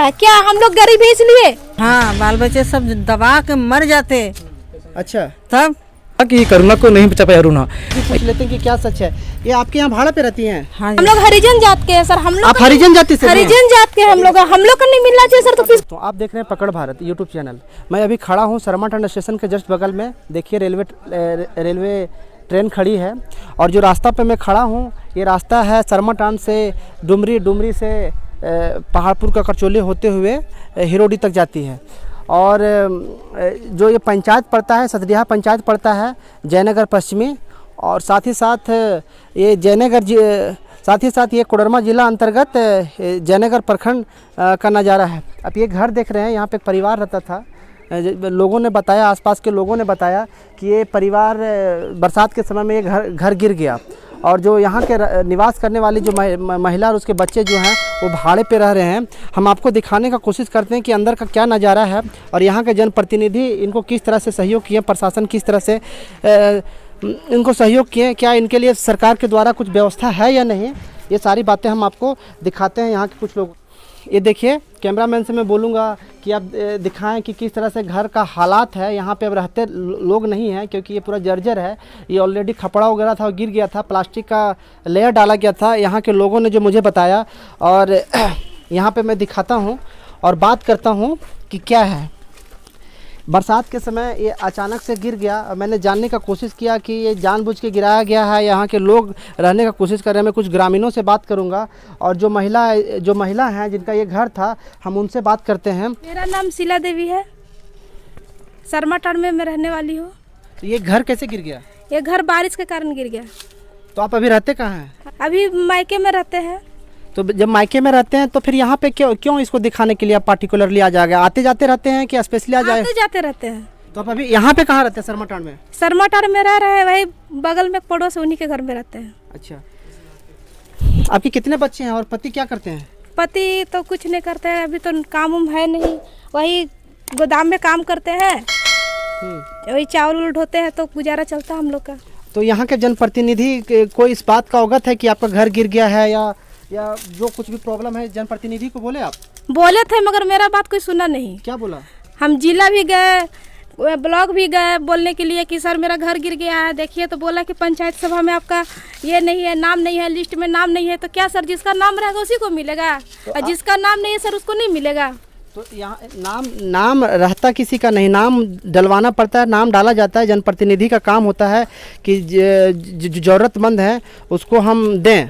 है क्या? हम लोग गरीब है इसलिए। हाँ, बाल बच्चे सब दबा के मर जाते। अच्छा, तब कि करुणा को नहीं बचा पाया अरुणा। पूछ लेते हैं कि क्या सच है। ये आपके यहाँ भाड़ा पे रहती हैं? हाँ हम लोग हरिजन जात के हैं सर। हम लोग आप हरिजन जाति से? हरिजन जात के हम लोग का नहीं मिलना चाहिए सर। तो किस तो आप देख रहे हैं पकड़ भारत यूट्यूब चैनल। मैं अभी खड़ा हूँ सरमाटांड स्टेशन के जस्ट बगल में। देखिए रेलवे ट्रेन खड़ी है और जो रास्ता पे मैं खड़ा हूँ ये रास्ता है सरमाटांड से डुमरी से पहाड़पुर का करचोली होते हुए हिरोडी तक जाती है। और जो ये पंचायत पड़ता है सतडिहा पंचायत पड़ता है जयनगर पश्चिमी, और साथ ही साथ ये कोडरमा जिला अंतर्गत जयनगर प्रखंड का नज़ारा है। अब ये घर देख रहे हैं, यहाँ पे एक परिवार रहता था। लोगों ने बताया, आसपास के लोगों ने बताया कि ये परिवार बरसात के समय में ये घर गिर गया और जो यहाँ के निवास करने वाली जो महिला और उसके बच्चे जो हैं वो भाड़े पे रह रहे हैं। हम आपको दिखाने का कोशिश करते हैं कि अंदर का क्या नज़ारा है और यहाँ के जनप्रतिनिधि इनको किस तरह से सहयोग किए, प्रशासन किस तरह से इनको सहयोग किए, क्या इनके लिए सरकार के द्वारा कुछ व्यवस्था है या नहीं, ये सारी बातें हम आपको दिखाते हैं। यहाँ के कुछ लोग, ये देखिए कैमरामैन से मैं बोलूँगा कि आप दिखाएं कि किस तरह से घर का हालात है। यहाँ पे अब रहते लोग नहीं हैं क्योंकि ये पूरा जर्जर है। ये ऑलरेडी खपड़ा वगैरह था और गिर गया था, प्लास्टिक का लेयर डाला गया था। यहाँ के लोगों ने जो मुझे बताया और यहाँ पे मैं दिखाता हूँ और बात करता हूँ कि क्या है। बरसात के समय ये अचानक से गिर गया और मैंने जानने का कोशिश किया कि ये जानबूझ के गिराया गया है, यहाँ के लोग रहने का कोशिश कर रहे हैं। मैं कुछ ग्रामीणों से बात करूँगा और जो महिला हैं जिनका ये घर था, हम उनसे बात करते हैं। मेरा नाम शीला देवी है, सरमाटांड में मैं रहने वाली हूँ। तो ये घर कैसे गिर गया? ये घर बारिश के कारण गिर गया। तो आप अभी रहते कहाँ हैं? अभी मायके में रहते हैं। तो जब मायके में रहते हैं तो फिर यहाँ पे क्यों इसको दिखाने के लिए आप पार्टिकुलरली आ जाएगा? आते जाते रहते हैं कि स्पेशली आ जाए? आते जाते रहते हैं। तो आप अभी यहाँ पे कहाँ रहते हैं? सरमाटांड में? सरमाटांड में रह रहे हैं, वही बगल में पड़ोस उन्हीं के घर में रहते हैं। अच्छा, आपके कितने बच्चे हैं और पति क्या करते हैं? पति तो कुछ नहीं करते हैं, अभी तो काम उम है नहीं, वही गोदाम में काम करते हैं, वही चावल ढोते हैं, तो गुजारा चलता है हम लोग का। तो यहाँ के जनप्रतिनिधि कोई इस बात का अवगत है कि आपका घर गिर गया है या जो कुछ भी प्रॉब्लम है जनप्रतिनिधि को बोले आप? बोले थे मगर मेरा बात कोई सुना नहीं। क्या बोला? हम जिला भी गए, ब्लॉक भी गए बोलने के लिए कि सर मेरा घर गिर गया है देखिए, तो बोला कि पंचायत सभा में आपका ये नहीं है, नाम नहीं है, लिस्ट में नाम नहीं है। तो क्या सर, जिसका नाम रहेगा उसी को मिलेगा और जिसका नाम नहीं है सर उसको नहीं मिलेगा। तो यहाँ नाम रहता किसी का नहीं, नाम डलवाना पड़ता है, नाम डाला जाता है। जनप्रतिनिधि का काम होता है कि जो ज़रूरतमंद है उसको हम दें।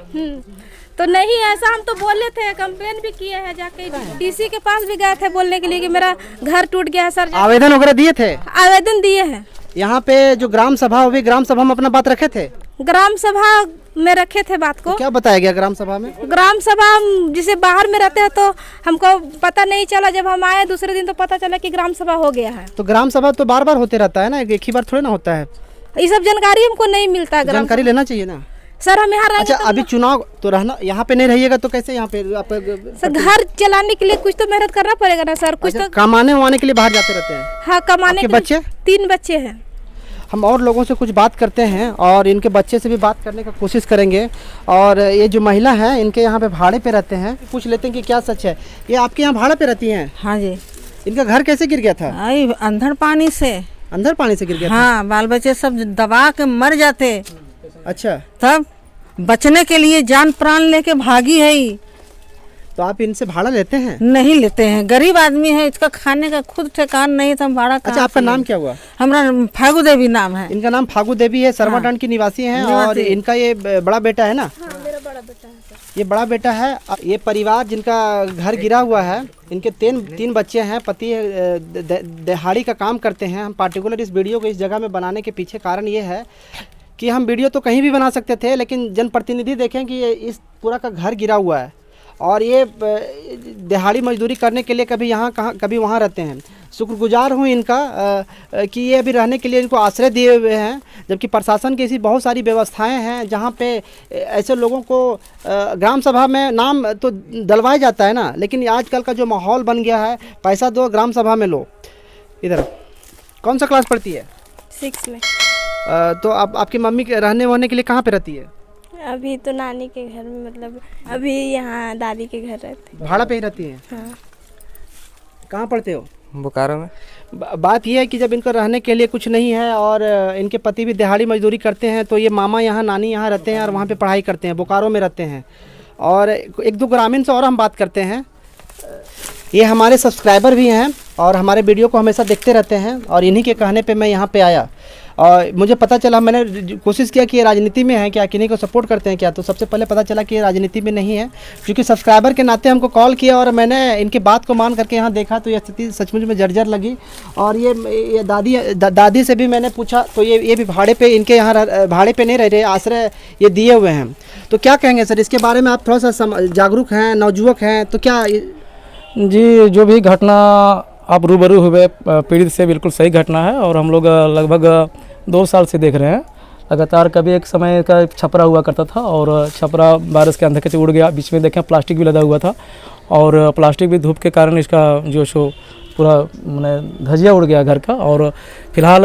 तो नहीं, ऐसा हम तो बोले थे, कंप्लेन भी किए हैं, जाके डीसी के पास भी गए थे बोलने के लिए कि मेरा घर टूट गया है सर। आवेदन वगैरह दिए थे? आवेदन दिए हैं। यहाँ पे जो ग्राम सभा हुई, ग्राम सभा में अपना बात रखे थे? ग्राम सभा में रखे थे बात को। तो क्या बताया गया ग्राम सभा में? ग्राम सभा जिसे बाहर में रहते हैं तो हमको पता नहीं चला, जब हम आए दूसरे दिन तो पता चला कि ग्राम सभा हो गया है। तो ग्राम सभा तो बार बार होते रहता है ना, एक ही बार थोड़ी ना होता है। ये सब जानकारी हमको नहीं मिलता। जानकारी लेना चाहिए ना सर, हम यहाँ अच्छा, अभी चुनाव तो रहना, यहाँ पे नहीं रहिएगा तो कैसे यहाँ पे आप सर घर चलाने के लिए कुछ तो मेहनत करना पड़ेगा ना सर। कुछ तो कमाने वाने के लिए बाहर जाते रहते हैं? हाँ, कमाने के बच्चे? 3 बच्चे हैं। हम और लोगों से कुछ बात करते हैं और इनके बच्चे से भी बात करने का कोशिश करेंगे। और ये जो महिला है इनके यहाँ पे भाड़े पे रहते हैं, पूछ लेते हैं कि क्या सच है। ये आपके यहाँ भाड़े पे रहती हैं? हाँ जी। इनका घर कैसे गिर गया था? अंधड़ पानी से। अंदर पानी से गिर गया? हाँ, बाल बच्चे सब दबा के मर जाते। अच्छा, तब बचने के लिए जान प्राण लेके भागी है। तो आप इनसे भाड़ा लेते हैं? नहीं लेते हैं, गरीब आदमी है, इसका खाने का खुद ठिकान नहीं था, भाड़ा। अच्छा, आपका नाम क्या हुआ? हमारा फागू देवी नाम है। इनका नाम फागू देवी है, सरमाटांड की निवासी हैं। और इनका ये बड़ा बेटा है ना? हाँ, मेरा बड़ा बेटा है सर। ये बड़ा बेटा है। ये परिवार जिनका घर गिरा हुआ है, इनके 3 बच्चे हैं। पति दिहाड़ी का काम करते हैं। हम पार्टिकुलर इस वीडियो को इस जगह में बनाने के पीछे कारण ये है कि हम वीडियो तो कहीं भी बना सकते थे, लेकिन जनप्रतिनिधि देखें कि ये इस पूरा का घर गिरा हुआ है और ये दिहाड़ी मजदूरी करने के लिए कभी यहाँ कभी वहाँ रहते हैं। शुक्रगुजार हूँ इनका कि ये अभी रहने के लिए इनको आश्रय दिए हुए हैं, जबकि प्रशासन की ऐसी बहुत सारी व्यवस्थाएं हैं जहाँ पे ऐसे लोगों को ग्राम सभा में नाम तो डलवाया जाता है ना, लेकिन आजकल का जो माहौल बन गया है, पैसा दो ग्राम सभा में लो। इधर कौन सा क्लास पढ़ती है? 6 में। तो आपकी मम्मी रहने वहने के लिए कहाँ पे रहती है? अभी तो नानी के घर में, मतलब अभी यहाँ दादी के घर रहती है। भाड़ा पे ही रहती है? हाँ। कहाँ पढ़ते हो? बोकारो में। बात यह है कि जब इनको रहने के लिए कुछ नहीं है और इनके पति भी दिहाड़ी मजदूरी करते हैं, तो ये मामा यहाँ नानी यहाँ रहते हैं और वहाँ पे पढ़ाई करते हैं, बोकारो में रहते हैं। और एक दो ग्रामीण से और हम बात करते हैं। ये हमारे सब्सक्राइबर भी हैं और हमारे वीडियो को हमेशा देखते रहते हैं, और इन्हीं के कहने पे मैं यहाँ पे आया और मुझे पता चला, मैंने कोशिश किया कि ये राजनीति में है क्या, किन्हीं को सपोर्ट करते हैं क्या, तो सबसे पहले पता चला कि ये राजनीति में नहीं है। क्योंकि सब्सक्राइबर के नाते हमको कॉल किया और मैंने इनकी बात को मान करके यहाँ देखा तो ये स्थिति सचमुच में जर्जर लगी। और ये दादी से भी मैंने पूछा तो ये भी भाड़े पे, इनके यहाँ भाड़े पे नहीं रह रहे, आश्रय ये दिए हुए हैं। तो क्या कहेंगे सर इसके बारे में? आप थोड़ा सा जागरूक हैं, नवयुवक हैं, तो क्या जी, जो भी घटना आप रूबरू हुए पीड़ित से बिल्कुल सही घटना है, और हम लोग लगभग 2 साल से देख रहे हैं लगातार। कभी एक समय का छपरा हुआ करता था और छपरा बारिश के अंधेरे से उड़ गया, बीच में देखें प्लास्टिक भी लदा हुआ था, और प्लास्टिक भी धूप के कारण इसका जो सो पूरा मैंने धजिया उड़ गया घर का। और फिलहाल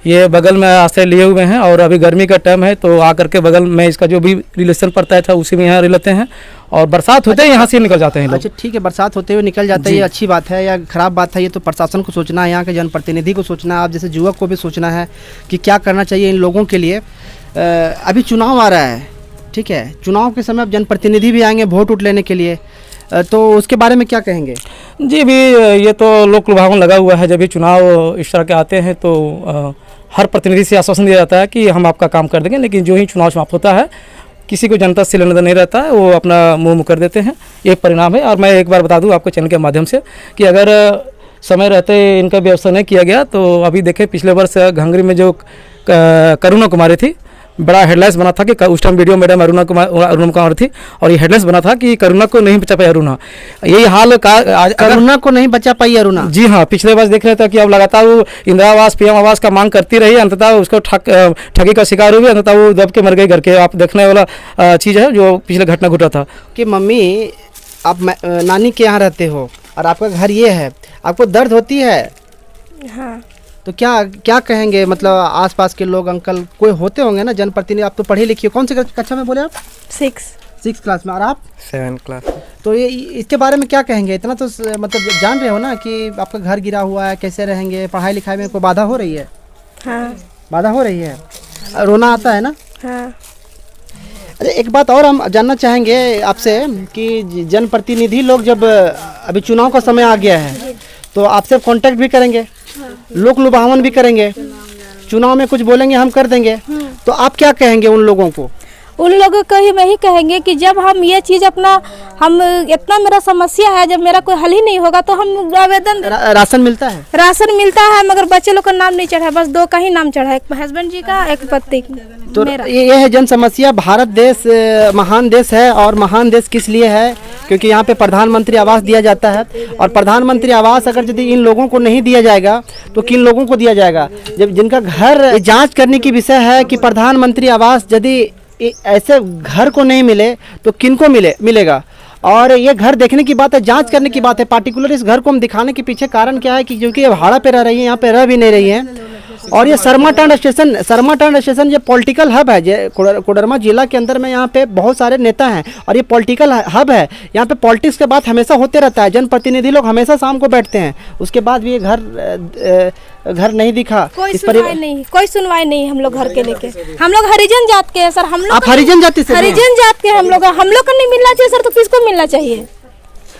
ये बगल में आश्रय लिए हुए हैं, और अभी गर्मी का टाइम है तो आकर के बगल में इसका जो भी रिलेशन पड़ता है था उसी में यहाँ रहते हैं, और बरसात होते ही यहाँ से निकल जाते हैं लोग। अच्छा ठीक है, बरसात होते हुए निकल जाता है, ये अच्छी बात है या ख़राब बात है ये तो प्रशासन को सोचना है, यहाँ के जनप्रतिनिधि को सोचना है, आप जैसे युवक को भी सोचना है कि क्या करना चाहिए इन लोगों के लिए। अभी चुनाव आ रहा है, ठीक है, चुनाव के समय अब जनप्रतिनिधि भी आएंगे वोट उठ लेने के लिए, तो उसके बारे में क्या कहेंगे? जी, भी ये तो लोक लुभावन लगा हुआ है। जब भी चुनाव इस तरह के आते हैं तो हर प्रतिनिधि से आश्वासन दिया जाता है कि हम आपका काम कर देंगे, लेकिन जो ही चुनाव समाप्त होता है किसी को जनता से लेना नहीं रहता है, वो अपना मुंह मुकर देते हैं। ये परिणाम है। और मैं एक बार बता दूं आपको चैनल के माध्यम से कि अगर समय रहते इनका व्यवस्था नहीं किया गया तो अभी देखें पिछले वर्ष घंगरी में जो करुणा कुमारी थी, बड़ा हेडलाइंस बना था कि उस time video madam Aruna Kumar थी, और ये हेडलाइंस बना था कि करुणा को नहीं बचा पाई अरुणा। यही हाल आज करुणा को नहीं बचा पाई अरुणा। जी हाँ, पिछले वर्ष देख रहे थे कि अब लगातार वो इंदिरा आवास पीएम आवास का मांग करती रही, अंततः उसको ठगी का शिकार हुई, अंततः वो दब के मर गई घर के। आप देखने वाला चीज़ है जो पिछले घटना घटा था कि मम्मी आप नानी के यहाँ रहते हो और आपका घर ये है, आपको दर्द होती है? हाँ। तो क्या कहेंगे, मतलब आसपास के लोग, अंकल कोई होते होंगे ना जनप्रतिनिधि, आप तो पढ़ी लिखी हो, कौन सी कक्षा में बोले आप? 6 क्लास में, और आप? 7 क्लास। तो ये इसके बारे में क्या कहेंगे? इतना तो मतलब जान रहे हो ना कि आपका घर गिरा हुआ है, कैसे रहेंगे, पढ़ाई लिखाई में कोई बाधा हो रही है? हाँ। बाधा हो रही है, रोना आता है ना? हाँ। अरे एक बात और हम जानना चाहेंगे आपसे कि जनप्रतिनिधि लोग जब अभी चुनाव का समय आ गया है तो आपसे कांटेक्ट भी करेंगे, लोक लुभावन भी करेंगे, चुनाव में कुछ बोलेंगे हम कर देंगे, तो आप क्या कहेंगे उन लोगों को? उन लोगों को ही वही कहेंगे कि जब हम ये चीज़ हम इतना मेरा समस्या है, जब मेरा कोई हल ही नहीं होगा तो हम आवेदन। राशन मिलता है? राशन मिलता है, मगर बच्चे लोग का नाम नहीं चढ़ा है, बस 2 का ही नाम चढ़ा है, एक हस्बैंड जी का, एक पति तो मेरा। ये है जन समस्या। भारत देश महान देश है, और महान देश किस लिए है? क्योंकि यहाँ पे प्रधानमंत्री आवास दिया जाता है, और प्रधानमंत्री आवास अगर यदि इन लोगों को नहीं दिया जाएगा तो किन लोगों को दिया जाएगा? जब जिनका घर, जांच करने की विषय है कि प्रधानमंत्री आवास यदि ऐसे घर को नहीं मिले तो किन को मिलेगा? और ये घर देखने की बात है, जांच करने की बात है। पार्टिकुलर इस घर को हम दिखाने के पीछे कारण क्या है कि क्योंकि ये भाड़ा पे रह रही है, यहाँ पे रह भी नहीं रही है। और ये सरमाटांड स्टेशन ये पॉलिटिकल हब है, कोडरमा जिला के अंदर में यहाँ पे बहुत सारे नेता हैं और ये पॉलिटिकल हब है। यहाँ पे पॉलिटिक्स के बात हमेशा होते रहता है, जनप्रतिनिधि लोग हमेशा शाम को बैठते हैं, उसके बाद भी ये घर नहीं दिखा। कोई सुनवाई नहीं हम लोग घर के लेके। हम लोग हरिजन जात के हैं सर। हम लोग आप हरिजन जाति से? हरिजन जात के हम लोग को नहीं मिलना चाहिए सर, तो किसको मिलना चाहिए?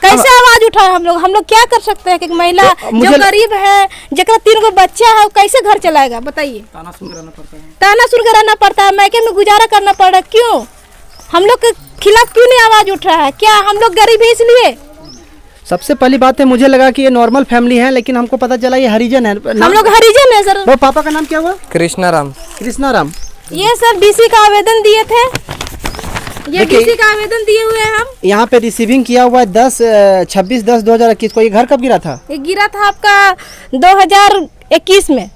कैसे आवाज उठाए हम लोग क्या कर सकते हैं कि महिला जो गरीब है, जरा 3 बच्चा है, कैसे घर चलाएगा बताइए? ताना सुन के रहना पड़ता है, मैके में गुजारा करना पड़ रहा है। क्यों हम लोग के खिलाफ क्यों नहीं आवाज उठ रहा है? क्या हम लोग गरीब है इसलिए? सबसे पहली बात है, मुझे लगा कि ये नॉर्मल फैमिली है, लेकिन हमको पता चला ये हरिजन है। हम लोग हरिजन है सर। वो पापा का नाम क्या हुआ? कृष्णा राम। ये सर डीसी का आवेदन दिए थे, ये डीसी का आवेदन दिए हुए हैं हम। यहाँ पे रिसीविंग किया हुआ है 26/10/2021 को। ये घर कब गिरा था? ये गिरा था आपका 2021 में।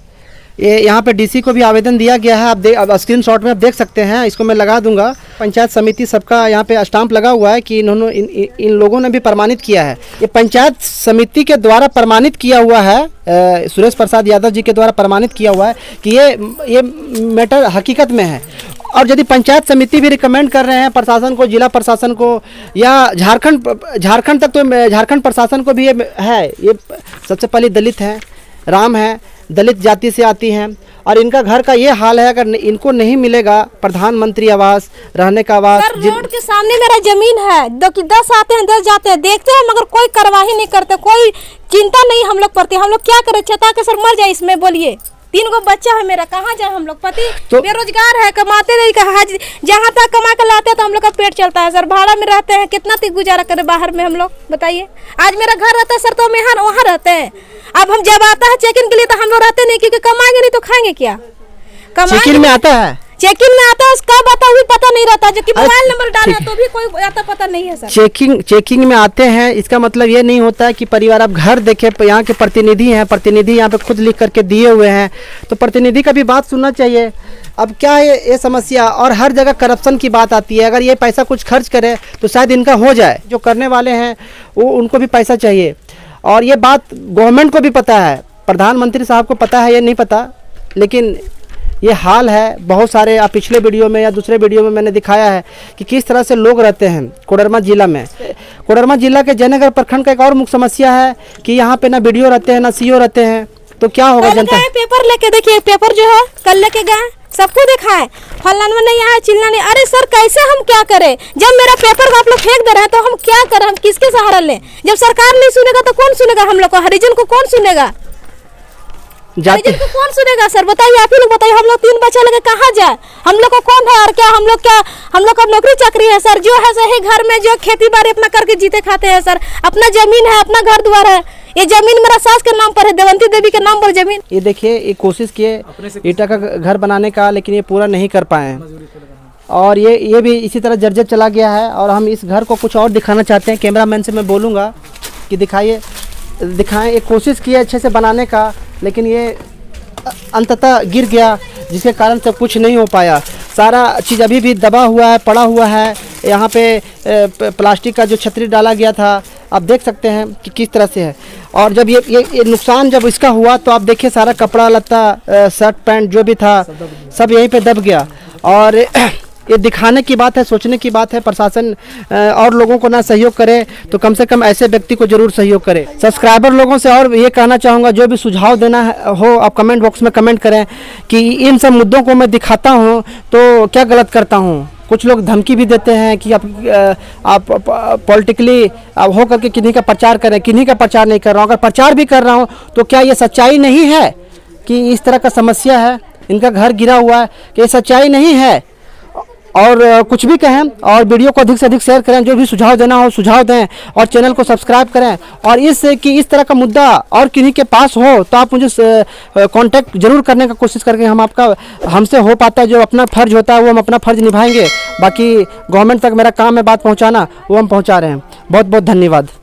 ये यहाँ पे डीसी को भी आवेदन दिया गया है, अब स्क्रीनशॉट में आप देख सकते हैं, इसको मैं लगा दूंगा। पंचायत समिति सबका यहाँ पे स्टाम्प लगा हुआ है कि इन्होंने इन लोगों ने भी प्रमाणित किया है। ये पंचायत समिति के द्वारा प्रमाणित किया हुआ है, सुरेश प्रसाद यादव जी के द्वारा प्रमाणित किया हुआ है कि ये मैटर हकीकत में है। और यदि पंचायत समिति भी रिकमेंड कर रहे हैं प्रशासन को, जिला प्रशासन को या झारखंड तक, तो झारखंड प्रशासन को भी ये है, ये सबसे पहले दलित हैं, राम है, दलित जाति से आती हैं और इनका घर का ये हाल है। अगर इनको नहीं मिलेगा प्रधानमंत्री आवास, रहने का आवास। रोड के सामने मेरा जमीन है, 10 आते हैं 10 जाते हैं, देखते हैं मगर कोई कार्रवाई नहीं करते, कोई चिंता नहीं हम लोग करते। हम लोग क्या करें, चता के सर मर जाए इसमें, बोलिए। 3 गो बच्चा है मेरा, कहाँ जाए हम लोग? पति तो बेरोजगार है, कमाते नहीं, जहाँ तक कमा कर लाते हैं तो हम लोग का पेट चलता है सर। भाड़ा में रहते हैं, कितना तक गुजारा करें बाहर में हम लोग, बताइए। आज मेरा घर रहता है सर तो हम यहाँ वहाँ रहते हैं। अब हम जब आता है चेक इन के लिए तो हम लोग रहते नहीं, क्योंकि कमाएंगे नहीं तो खाएंगे क्या? चेक इन में आता है, चेक इन में आता है, कब आता है पता नहीं रहता, जो कि मोबाइल नंबर डाला तो भी कोई आता पता नहीं है सर। चेकिंग में आते हैं, इसका मतलब ये नहीं होता है कि परिवार। आप घर देखे, यहाँ के प्रतिनिधि हैं, प्रतिनिधि यहाँ पे खुद लिख करके दिए हुए हैं, तो प्रतिनिधि का भी बात सुनना चाहिए। अब क्या है ये समस्या, और हर जगह करप्शन की बात आती है। अगर ये पैसा कुछ खर्च करे तो शायद इनका हो जाए, जो करने वाले हैं वो उनको भी पैसा चाहिए। और ये बात गवर्नमेंट को भी पता है, प्रधानमंत्री साहब को पता है, ये नहीं पता, लेकिन ये हाल है। बहुत सारे पिछले वीडियो में या दूसरे वीडियो में मैंने दिखाया है कि किस तरह से लोग रहते हैं कोडरमा जिला में। कोडरमा जिला के जयनगर प्रखंड का एक और मुख्य समस्या है कि यहाँ पे ना बीडीओ रहते हैं, ना सीओ रहते हैं, तो क्या होगा जनता? पेपर लेके देखिए, पेपर जो है कल लेके गए, सबको देखा है, फलाना में नहीं आया, चिल्ला नहीं। अरे सर कैसे हम क्या करें? जब मेरा पेपर को आप लोग फेंक दे रहे हैं तो हम क्या करें? हम किसके सहारा लें? जब सरकार नहीं सुनेगा तो कौन सुनेगा? हम लोग को हरिजन को कौन सुनेगा? हरिजन को कौन सुनेगा सर? बताइए, आप ही लोग बताइए। हम लोग 3 बच्चे लेके कहाँ जाए? हम लोग को कौन है? और क्या हम लोग का नौकरी चाकरी है सर? जो है सही घर में जो खेती बाड़ी अपना करके जीते खाते हैं सर। अपना जमीन है, अपना घर द्वार है। ये जमीन मेरा सास के नाम पर है, देवंती देवी के नाम पर जमीन। ये देखिए, ये कोशिश किए ईटा का घर बनाने का, लेकिन ये पूरा नहीं कर पाए और ये भी इसी तरह जर्जर चला गया है। और हम इस घर को कुछ और दिखाना चाहते हैं। कैमरामैन से मैं बोलूँगा कि दिखाएं। एक कोशिश की है अच्छे से बनाने का, लेकिन ये अंततः गिर गया, जिसके कारण से कुछ नहीं हो पाया। सारा चीज़ अभी भी दबा हुआ है, पड़ा हुआ है। यहाँ पे प्लास्टिक का जो छतरी डाला गया था, आप देख सकते हैं कि किस तरह से है। और जब ये नुकसान जब इसका हुआ तो आप देखिए, सारा कपड़ा लत्ता, शर्ट पैंट जो भी था, सब यहीं पे दब गया। और ये दिखाने की बात है, सोचने की बात है। प्रशासन और लोगों को ना सहयोग करे तो कम से कम ऐसे व्यक्ति को जरूर सहयोग करे। सब्सक्राइबर लोगों से और ये कहना चाहूँगा, जो भी सुझाव देना हो आप कमेंट बॉक्स में कमेंट करें कि इन सब मुद्दों को मैं दिखाता हूँ तो क्या गलत करता हूँ। कुछ लोग धमकी भी देते हैं कि आप पॉलिटिकली हो करके किन्हीं का प्रचार करें। किन्हीं का प्रचार नहीं कर रहा हूँ। अगर प्रचार भी कर रहा हूँ तो क्या ये सच्चाई नहीं है कि इस तरह का समस्या है, इनका घर गिरा हुआ है, कि ये सच्चाई नहीं है? और कुछ भी कहें, और वीडियो को अधिक से अधिक शेयर करें। जो भी सुझाव देना हो सुझाव दें, और चैनल को सब्सक्राइब करें। और इस तरह का मुद्दा और किन्हीं के पास हो तो आप मुझे कांटेक्ट जरूर करने का कोशिश करके हमसे हो पाता है। जो अपना फ़र्ज होता है वो हम अपना फ़र्ज निभाएंगे। बाकी गवर्नमेंट तक मेरा काम है बात पहुँचाना, वो हम पहुँचा रहे हैं। बहुत बहुत धन्यवाद।